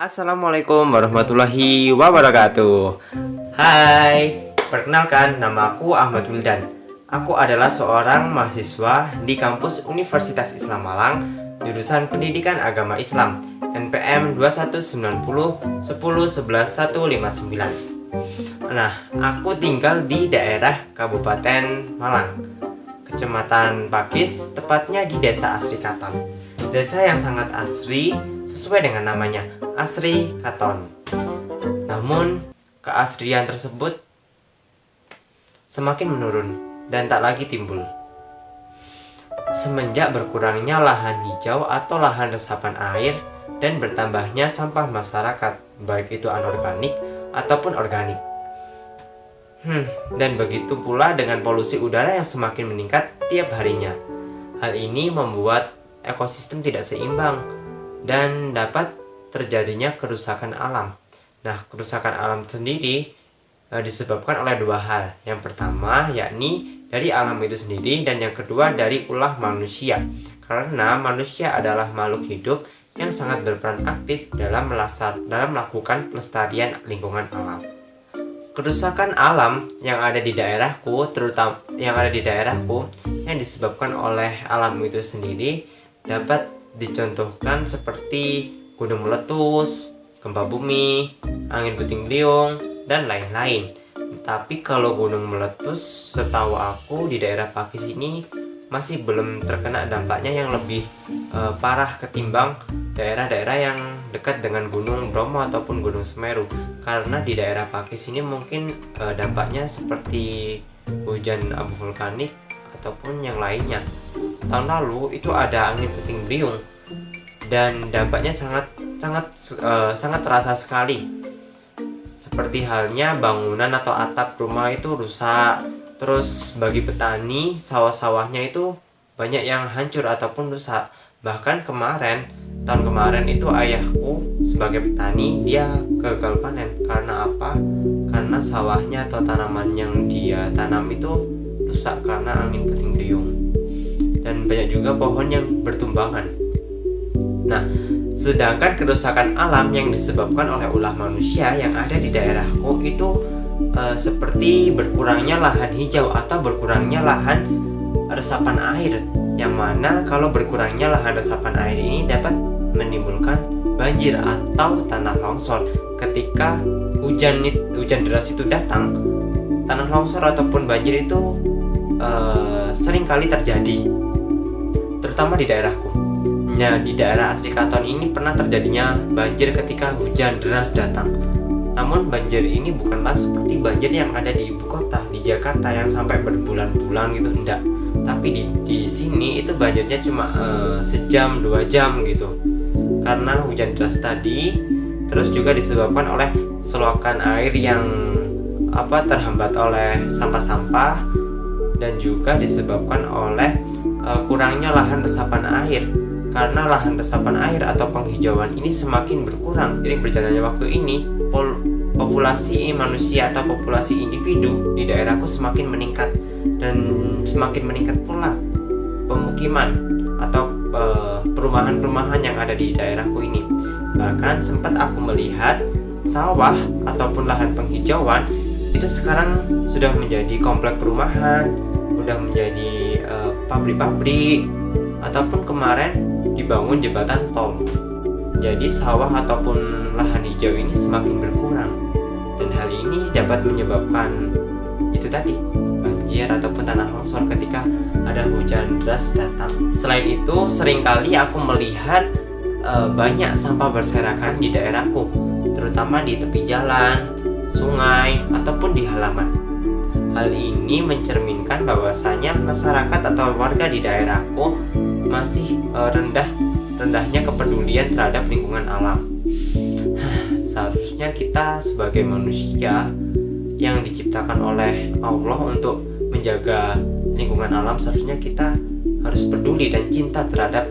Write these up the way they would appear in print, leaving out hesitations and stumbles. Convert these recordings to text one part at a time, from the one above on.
Assalamualaikum warahmatullahi wabarakatuh. Hai, perkenalkan nama aku Ahmad Wildan. Aku adalah seorang mahasiswa di kampus Universitas Islam Malang, jurusan Pendidikan Agama Islam, NPM 2190 10 11 159. Nah, aku tinggal di daerah Kabupaten Malang, Kecamatan Pakis, tepatnya di Desa Asri Katon. Desa yang sangat asri sesuai dengan namanya, Asri Katon. Namun, keasrian tersebut semakin menurun dan tak lagi timbul semenjak berkurangnya lahan hijau atau lahan resapan air dan bertambahnya sampah masyarakat, baik itu anorganik ataupun organik. Dan begitu pula dengan polusi udara yang semakin meningkat tiap harinya. Hal ini membuat ekosistem tidak seimbang dan dapat terjadinya kerusakan alam. Nah, kerusakan alam sendiri disebabkan oleh dua hal. Yang pertama yakni dari alam itu sendiri, dan yang kedua dari ulah manusia. Karena manusia adalah makhluk hidup yang sangat berperan aktif dalam melakukan pelestarian lingkungan alam. Kerusakan alam yang ada di daerahku, terutama yang disebabkan oleh alam itu sendiri, dapat dicontohkan seperti gunung meletus, gempa bumi, angin puting beliung, dan lain-lain. Tapi kalau gunung meletus, setahu aku di daerah Pakis ini masih belum terkena dampaknya yang lebih parah ketimbang daerah-daerah yang dekat dengan Gunung Bromo ataupun Gunung Semeru. Karena di daerah Pakis ini mungkin dampaknya seperti hujan abu vulkanik ataupun yang lainnya. Tahun lalu itu ada angin puting beliung dan dampaknya sangat terasa sekali. Seperti halnya bangunan atau atap rumah itu rusak. Terus bagi petani, sawah-sawahnya itu banyak yang hancur ataupun rusak. Bahkan tahun kemarin itu ayahku sebagai petani, dia gagal panen. Karena apa? Karena sawahnya atau tanaman yang dia tanam itu rusak karena angin puting beliung. Dan banyak juga pohon yang bertumbangan. Nah, sedangkan kerusakan alam yang disebabkan oleh ulah manusia yang ada di daerahku itu seperti berkurangnya lahan hijau atau berkurangnya lahan resapan air, yang mana kalau berkurangnya lahan resapan air ini dapat menimbulkan banjir atau tanah longsor. Ketika hujan deras itu datang, tanah longsor ataupun banjir itu sering kali terjadi, terutama di daerahku. Nah, di daerah Asri Katon ini pernah terjadinya banjir ketika hujan deras datang. Namun banjir ini bukanlah seperti banjir yang ada di ibu kota, di Jakarta, yang sampai berbulan-bulan gitu, enggak. Tapi di sini itu banjirnya cuma sejam 2 jam gitu. Karena hujan deras tadi, terus juga disebabkan oleh selokan air yang terhambat oleh sampah-sampah, dan juga disebabkan oleh kurangnya lahan resapan air. Karena lahan resapan air atau penghijauan ini semakin berkurang seiring berjalannya waktu ini, populasi manusia atau populasi individu di daerahku semakin meningkat, dan semakin meningkat pula pemukiman atau perumahan-perumahan yang ada di daerahku ini. Bahkan sempat aku melihat sawah ataupun lahan penghijauan itu sekarang sudah menjadi komplek perumahan, sudah menjadi pabrik-pabrik, ataupun kemarin dibangun jembatan tol. Jadi sawah ataupun lahan hijau ini semakin berkurang, dan hal ini dapat menyebabkan itu tadi, banjir ataupun tanah longsor ketika ada hujan deras datang. Selain itu, seringkali aku melihat banyak sampah berserakan di daerahku, terutama di tepi jalan, sungai, ataupun di halaman. Hal ini mencerminkan bahwasanya masyarakat atau warga di daerahku masih rendahnya kepedulian terhadap lingkungan alam. Seharusnya kita sebagai manusia yang diciptakan oleh Allah untuk menjaga lingkungan alam, seharusnya kita harus peduli dan cinta terhadap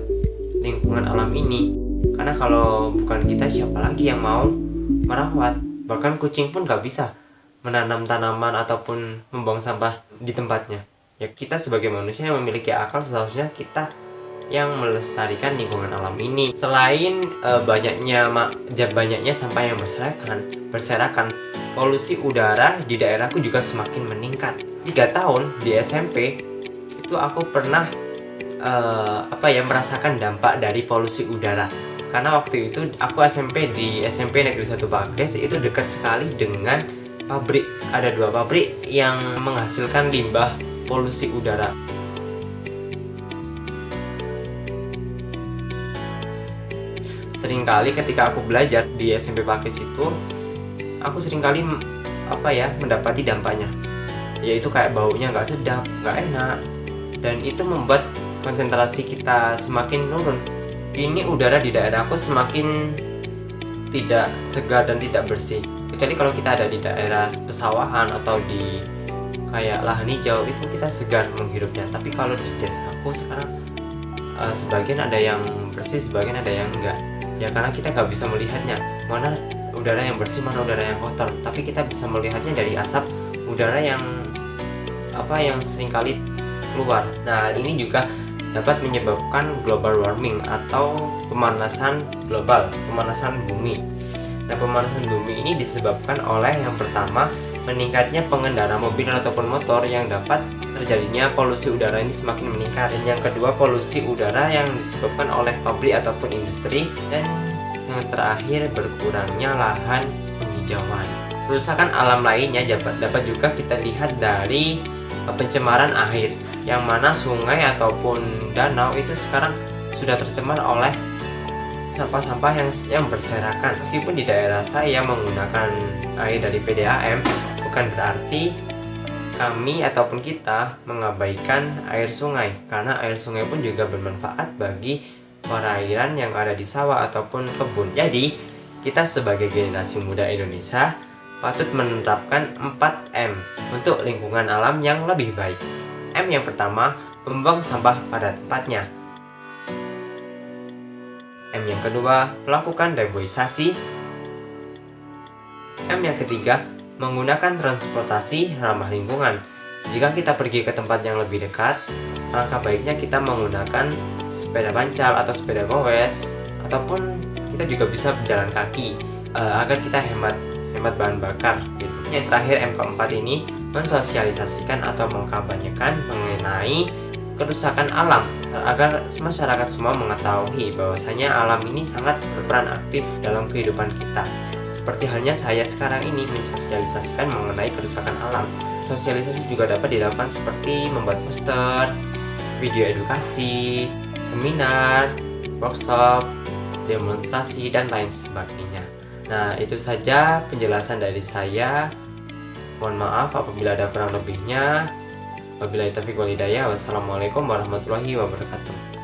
lingkungan alam ini. Karena kalau bukan kita, siapa lagi yang mau merawat? Bahkan kucing pun gak bisa menanam tanaman ataupun membuang sampah di tempatnya. Ya, kita sebagai manusia yang memiliki akal, seharusnya kita yang melestarikan lingkungan alam ini. Selain banyaknya sampah yang berserakan, polusi udara di daerahku juga semakin meningkat. 3 tahun di SMP itu aku pernah merasakan dampak dari polusi udara. Karena waktu itu aku SMP di SMP Negeri 1 Bagres, itu dekat sekali dengan pabrik. Ada 2 pabrik yang menghasilkan limbah polusi udara. Seringkali ketika aku belajar di SMP Pakis itu, aku seringkali mendapati dampaknya, yaitu kayak baunya nggak sedap, nggak enak, dan itu membuat konsentrasi kita semakin menurun. Ini udara di daerahku semakin tidak segar dan tidak bersih. Kecuali kalau kita ada di daerah pesawahan atau di kayak lahan hijau, itu kita segar menghirupnya. Tapi kalau di desaku sekarang sebagian ada yang bersih, sebagian ada yang enggak. Ya karena kita nggak bisa melihatnya, mana udara yang bersih, mana udara yang kotor. Tapi kita bisa melihatnya dari asap udara yang seringkali keluar. Nah, ini juga dapat menyebabkan global warming atau pemanasan global, pemanasan bumi. Nah, pemanasan bumi ini disebabkan oleh yang pertama, meningkatnya pengendara mobil ataupun motor yang dapat terjadinya polusi udara ini semakin meningkat. Dan yang kedua, polusi udara yang disebabkan oleh pabrik ataupun industri. Dan yang terakhir, berkurangnya lahan penghijauan. Kerusakan alam lainnya dapat juga kita lihat dari pencemaran air, yang mana sungai ataupun danau itu sekarang sudah tercemar oleh sampah-sampah yang berserakan. Meskipun di daerah saya menggunakan air dari PDAM, bukan berarti kami ataupun kita mengabaikan air sungai, karena air sungai pun juga bermanfaat bagi perairan yang ada di sawah ataupun kebun. Jadi, kita sebagai generasi muda Indonesia patut menerapkan 4M untuk lingkungan alam yang lebih baik. M yang pertama, membuang sampah pada tempatnya. M yang kedua, melakukan reboisasi. M yang ketiga, menggunakan transportasi ramah lingkungan. Jika kita pergi ke tempat yang lebih dekat, maka baiknya kita menggunakan sepeda pancal atau sepeda gowes, ataupun kita juga bisa berjalan kaki agar kita hemat bahan bakar gitu. Yang terakhir, M keempat ini, mensosialisasikan atau mengkampanyekan mengenai kerusakan alam agar masyarakat semua mengetahui bahwasanya alam ini sangat berperan aktif dalam kehidupan kita. Seperti halnya saya sekarang ini mensosialisasikan mengenai kerusakan alam. Sosialisasi juga dapat dilakukan seperti membuat poster, video edukasi, seminar, workshop, demonstrasi, dan lain sebagainya. Nah, itu saja penjelasan dari saya. Mohon maaf apabila ada kurang lebihnya. Wabillahi taufiq wal hidayah. Wassalamualaikum warahmatullahi wabarakatuh.